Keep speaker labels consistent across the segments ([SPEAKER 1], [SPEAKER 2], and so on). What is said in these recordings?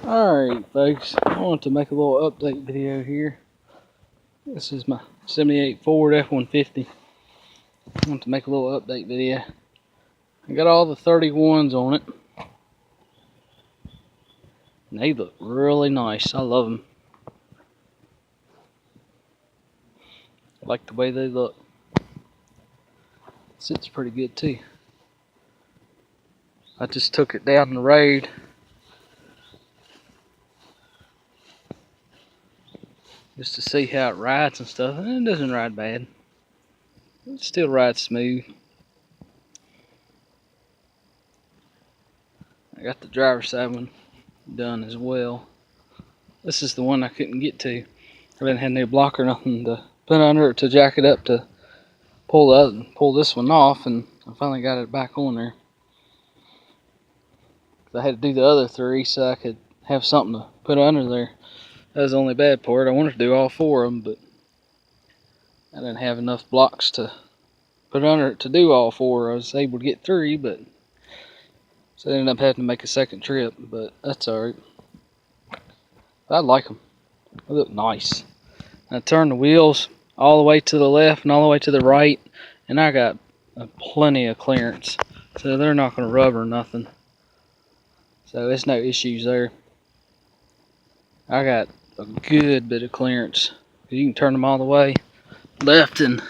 [SPEAKER 1] Alright folks, I want to make a little update video here. This is my 78 Ford F-150. I want to make a little update video. I got all the 31s on it. And they look really nice. I love them. I like the way they look. Sits pretty good too. I just took it down the road. Just to see how it rides and stuff, and it doesn't ride bad. It still rides smooth. I got the driver's side one done as well. This is the one I couldn't get to. I didn't have no block or nothing to put under it to jack it up to pull this one off, and I finally got it back on there. I had to do the other three so I could have something to put under there. That was the only bad part. I wanted to do all four of them, but I didn't have enough blocks to put under it to do all four. I was able to get three, but so I ended up having to make a second trip, but that's alright. I like them. They look nice. I turned the wheels all the way to the left and all the way to the right, and I got plenty of clearance, so they're not going to rub or nothing. So it's no issues there. I got a good bit of clearance. You can turn them all the way left, and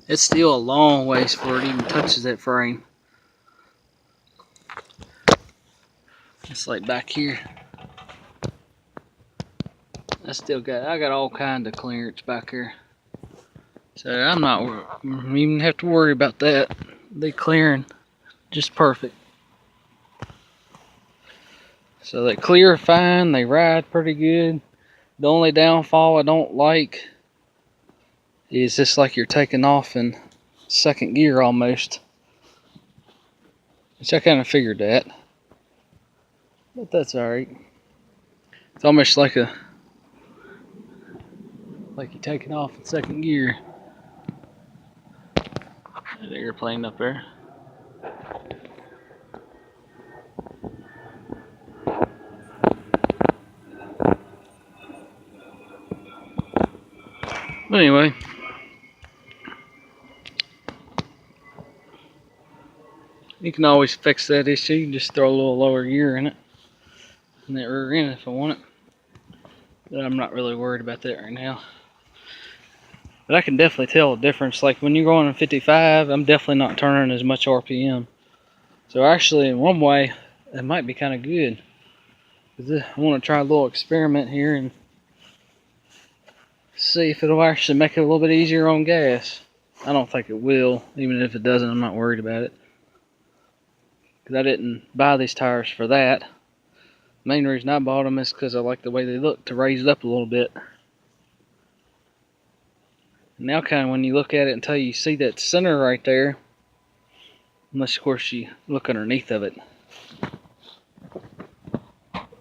[SPEAKER 1] it's still a long ways before it even touches that frame. It's like back here. I got all kind of clearance back here. So I'm not even have to worry about that. They clearing just perfect. So they clear fine, they ride pretty good. The only downfall I don't like is just like you're taking off in second gear almost. Which I kind of figured that. But that's alright. It's almost like you're taking off in second gear. There's an airplane up there. But anyway, you can always fix that issue. You can just throw a little lower gear in it, in that rear end if I want it. But I'm not really worried about that right now. But I can definitely tell a difference. Like when you're going in 55, I'm definitely not turning as much RPM. So actually, in one way, it might be kind of good. I want to try a little experiment here and see if it'll actually make it a little bit easier on gas. I don't think it will. Even if it doesn't, I'm not worried about it. Because I didn't buy these tires for that. The main reason I bought them is because I like the way they look, to raise it up a little bit. Now kind of when you look at it until you see that center right there, unless of course you look underneath of it.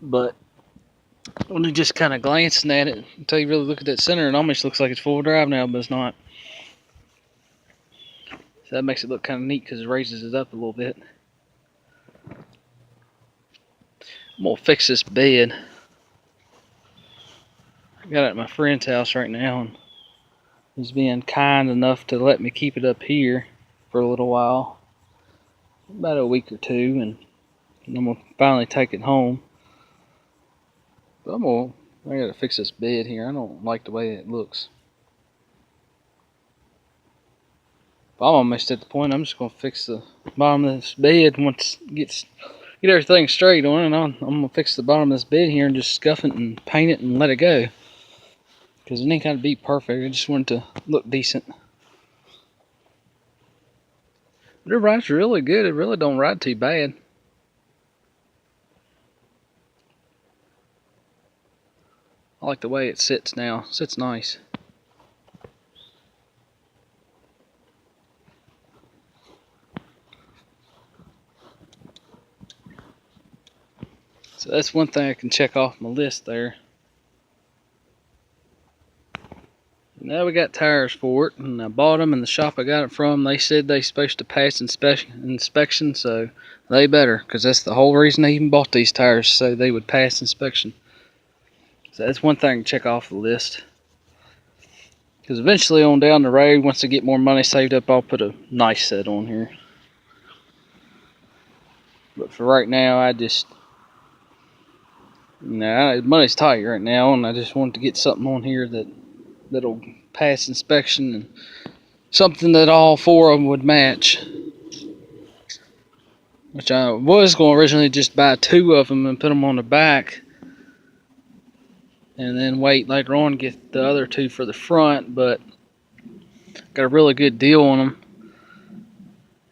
[SPEAKER 1] But when you just kind of glancing at it until you really look at that center, it almost looks like it's full drive now, but it's not. So that makes it look kind of neat because it raises it up a little bit. I'm gonna fix this bed. I got it at my friend's house right now, and he's being kind enough to let me keep it up here for a little while, about a week or two, and I'm gonna finally take it home. But I gotta fix this bed here. I don't like the way it looks. But I'm almost at the point I'm just gonna fix the bottom of this bed once it get everything straight on it. And I'm gonna fix the bottom of this bed here and just scuff it and paint it and let it go. Because it ain't gotta be perfect. I just want it to look decent. But it rides really good. It really don't ride too bad. I like the way it sits now. It sits nice. So that's one thing I can check off my list there. Now we got tires for it, and I bought them in the shop I got it from. They said they supposed to pass inspection, so they better, because that's the whole reason I even bought these tires, so they would pass inspection. So that's one thing to check off the list. Because eventually on down the road, once I get more money saved up, I'll put a nice set on here. But for right now, I just, money's tight right now, and I just wanted to get something on here that'll pass inspection and something that all four of them would match. Which I was going to originally just buy two of them and put them on the back, and then wait later on to get the other two for the front, but got a really good deal on them,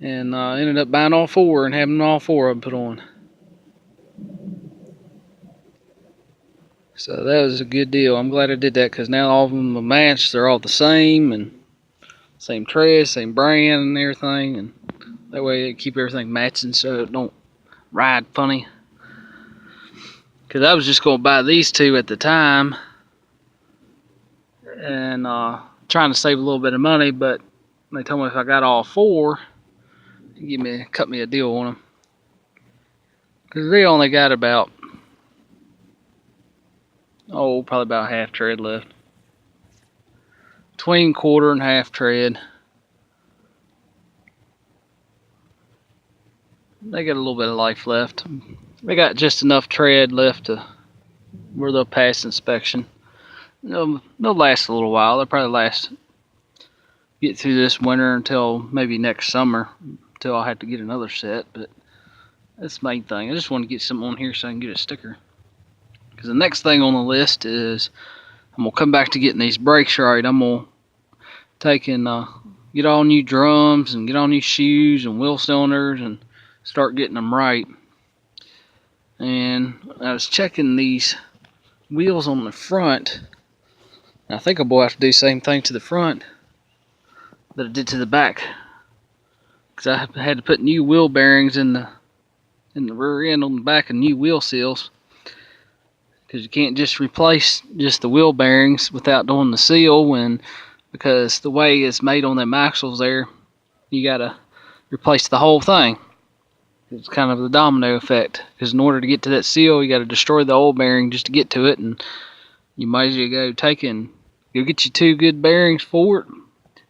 [SPEAKER 1] and ended up buying all four and having all four of them put on. So that was a good deal. I'm glad I did that, because now all of them are matched. They're all the same, and same tread, same brand and everything, and that way it keep everything matching so it don't ride funny. Because I was just going to buy these two at the time and trying to save a little bit of money, but they told me if I got all four, cut me a deal on them. Because they only got about, probably about half tread left. Between quarter and half tread. They got a little bit of life left. They got just enough tread left to where they'll pass inspection. They'll last a little while. They'll probably get through this winter until maybe next summer, until I'll have to get another set. But that's the main thing. I just want to get something on here so I can get a sticker. Because the next thing on the list is I'm going to come back to getting these brakes right. I'm going to take and get all new drums and get all new shoes and wheel cylinders and start getting them right. And I was checking these wheels on the front. I think I'll have to do the same thing to the front that I did to the back, because I had to put new wheel bearings in the rear end on the back and new wheel seals, because you can't just replace just the wheel bearings without doing the seal, because the way it's made on them axles there, you gotta replace the whole thing. It's kind of the domino effect, because in order to get to that seal, you got to destroy the old bearing just to get to it, and you might as well go get you two good bearings for it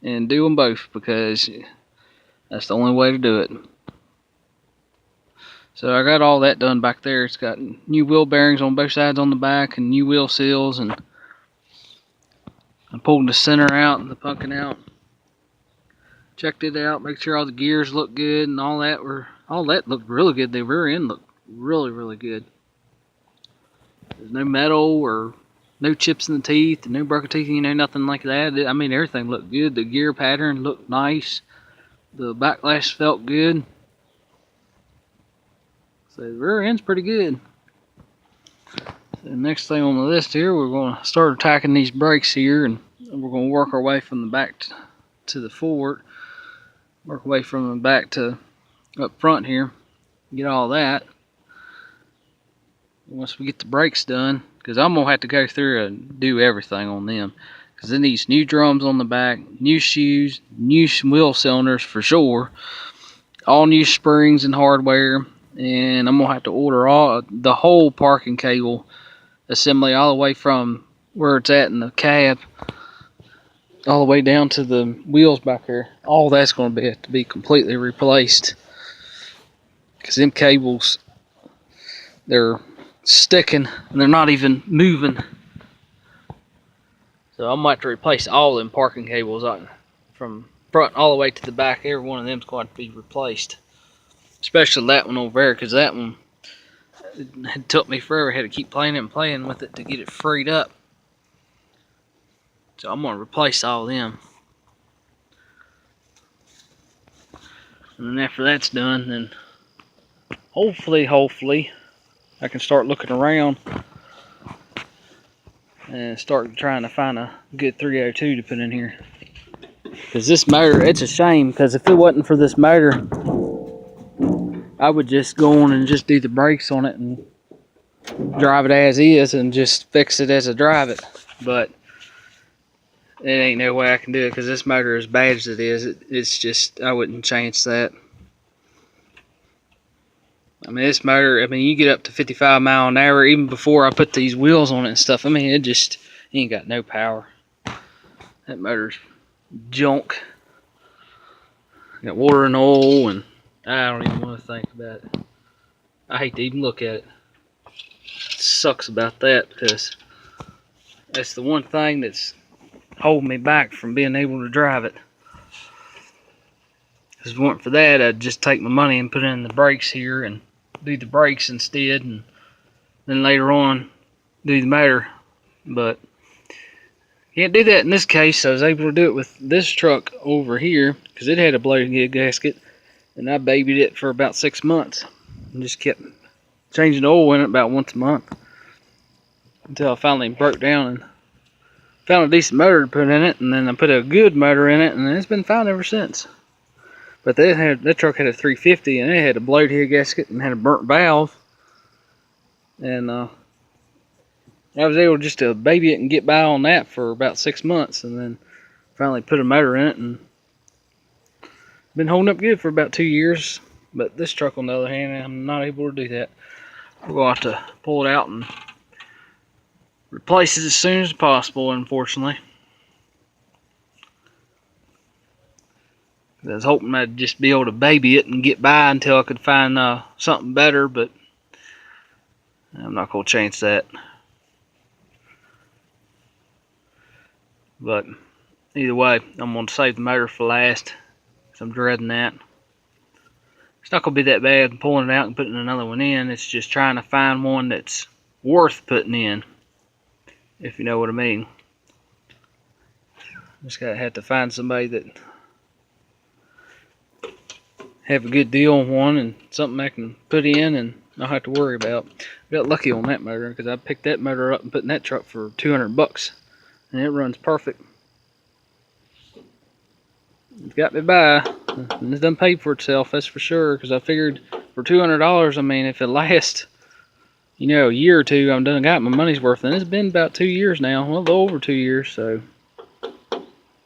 [SPEAKER 1] and do them both, because that's the only way to do it. So I got all that done back there. It's got new wheel bearings on both sides on the back and new wheel seals, and I pulled the center out and the pumpkin out, checked it out, make sure all the gears look good and all that looked really good. The rear end looked really, really good. There's no metal or no chips in the teeth, no broken teeth, nothing like that. I mean, everything looked good. The gear pattern looked nice. The backlash felt good. So the rear end's pretty good. So the next thing on the list here, we're going to start attacking these brakes here, and we're going to work our way from the back to the forward. Work our way from the back to up front here, get all that. Once we get the brakes done, because I'm gonna have to go through and do everything on them, because it needs new drums on the back, new shoes, new wheel cylinders for sure, all new springs and hardware, and I'm gonna have to order the whole parking cable assembly, all the way from where it's at in the cab all the way down to the wheels back here. All that's going to have to be completely replaced, because them cables, they're sticking and they're not even moving. So I'm going to have to replace all them parking cables from front all the way to the back. Every one of them's going to be replaced, especially that one over there, because that one, it took me forever. I had to keep playing with it to get it freed up. So I'm going to replace all of them. And then after that's done, then hopefully I can start looking around and start trying to find a good 302 to put in here. Because this motor, it's a shame, because if it wasn't for this motor, I would just go on and just do the brakes on it and drive it as is and just fix it as I drive it. But it ain't no way I can do it because this motor, as bad as it is, it's just, I wouldn't change that. I mean, this motor, I mean, you get up to 55 mile an hour even before I put these wheels on it and stuff. I mean, it just ain't got no power. That motor's junk. Got water and oil, and I don't even want to think about it. I hate to even look at it. It sucks about that because that's the one thing that's holding me back from being able to drive it. Because if it weren't for that, I'd just take my money and put in the brakes here and do the brakes instead, and then later on do the motor. But can't do that in this case, so I was able to do it with this truck over here because it had a bloated head gasket, and I babied it for about 6 months and just kept changing the oil in it about once a month until I finally broke down and found a decent motor to put in it, and then I put a good motor in it, and it's been fine ever since. But that truck had a 350, and it had a bloated head gasket and had a burnt valve, and I was able just to baby it and get by on that for about 6 months, and then finally put a motor in it, and been holding up good for about 2 years. But this truck, on the other hand, I'm not able to do that. We're going to have to pull it out and replace it as soon as possible, unfortunately. I was hoping I'd just be able to baby it and get by until I could find something better, but I'm not going to change that. But either way, I'm going to save the motor for last, because I'm dreading that. It's not going to be that bad pulling it out and putting another one in. It's just trying to find one that's worth putting in, if you know what I mean. Just got to have to find somebody that have a good deal on one and something I can put in and not have to worry about. I got lucky on that motor because I picked that motor up and put in that truck for $200, and it runs perfect. It's got me by, and it's done paid for itself, that's for sure. Because I figured for $200, I mean, if it lasts, you know, a year or two, I'm done got my money's worth. And it's been about 2 years now, well, a little over 2 years, so I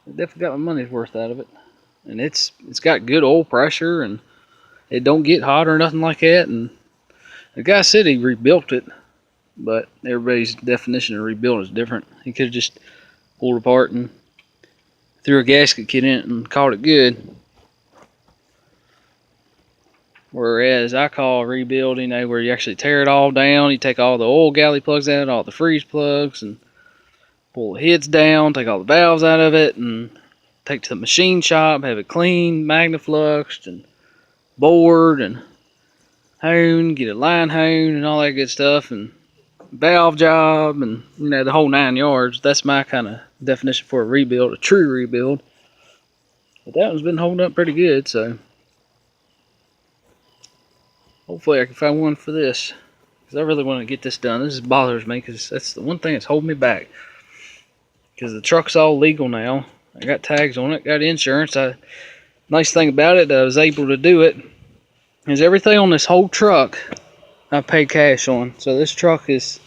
[SPEAKER 1] definitely got my money's worth out of it. And it's got good oil pressure, and it don't get hot or nothing like that. And the guy said he rebuilt it, but everybody's definition of rebuild is different. He could have just pulled apart and threw a gasket kit in it and called it good. Whereas I call rebuild, you know, where you actually tear it all down, you take all the oil galley plugs out, all the freeze plugs, and pull the heads down, take all the valves out of it, and take it to the machine shop, have it cleaned, magnafluxed, and bored, and honed, get a line honed, and all that good stuff, and valve job, and, you know, the whole 9 yards. That's my kind of definition for a rebuild, a true rebuild. But that one's been holding up pretty good, so hopefully I can find one for this, because I really want to get this done. This bothers me, because that's the one thing that's holding me back, because the truck's all legal now. I got tags on it, got insurance. Nice thing about it, I was able to do it, is everything on this whole truck I paid cash on. So this truck is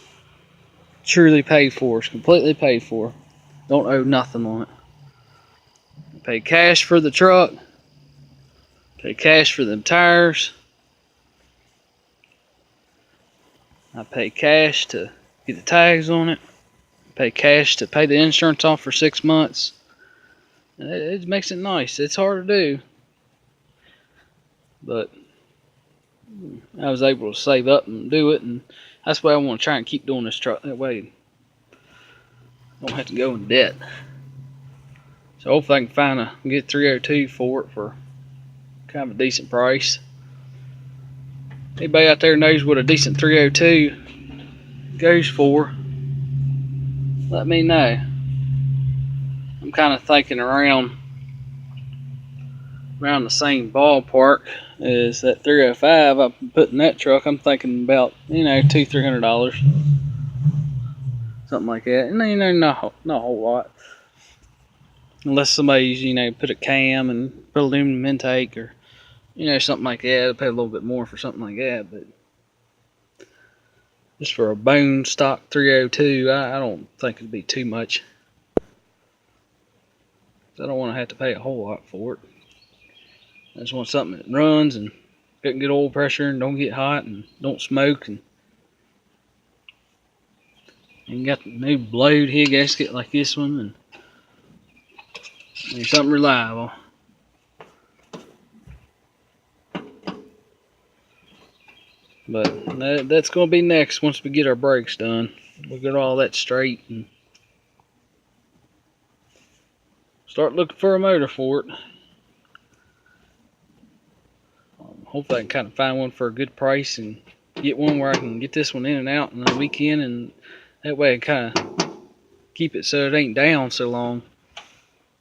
[SPEAKER 1] truly paid for. It's completely paid for. Don't owe nothing on it. I paid cash for the truck. Paid cash for them tires. I paid cash to get the tags on it. Paid cash to pay the insurance off for 6 months. And it makes it nice. It's hard to do, but I was able to save up and do it, and that's why I want to try and keep doing this truck. That way I don't have to go in debt. So hopefully I can get 302 for it for kind of a decent price. Anybody out there knows what a decent 302 goes for, let me know. I'm kind of thinking around the same ballpark as that 305 I put in that truck. I'm thinking about, you know, $200-300, something like that. And, you know, not a whole lot, unless somebody's, you know, put a cam and put aluminum intake, or, you know, something like that. I'll pay a little bit more for something like that, but just for a bone stock 302, I don't think it'd be too much. I don't want to have to pay a whole lot for it. I just want something that runs and got good oil pressure and don't get hot and don't smoke, and got the new blade head gasket like this one, and something reliable. But that's going to be next once we get our brakes done. We'll get all that straight and start looking for a motor for it. Hopefully I can kind of find one for a good price and get one where I can get this one in and out on the weekend, and that way I kind of keep it so it ain't down so long.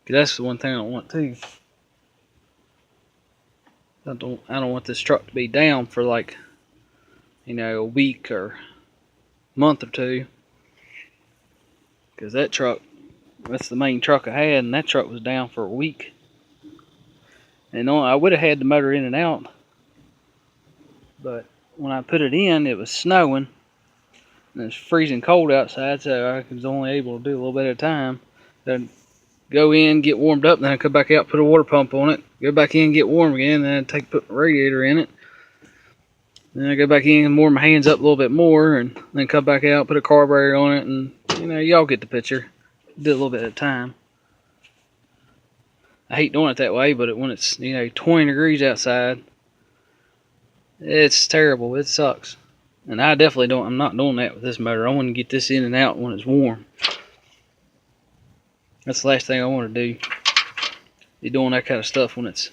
[SPEAKER 1] Cause that's the one thing I don't want too. I don't want this truck to be down for like, a week or month or two. Cause that truck, that's the main truck I had, and that truck was down for a week. And I would have had the motor in and out, but when I put it in, it was snowing and it's freezing cold outside, so I was only able to do a little bit at a time. Then go in, get warmed up, then I come back out, put a water pump on it, go back in, get warm again, then I put my radiator in it. Then I go back in and warm my hands up a little bit more, and then come back out, put a carburetor on it, and y'all get the picture. Do a little bit at a time. I hate doing it that way, but when it's 20 degrees outside, it's terrible. It sucks. And I definitely don't. I'm not doing that with this motor. I want to get this in and out when it's warm. That's the last thing I want to do. Be doing that kind of stuff when it's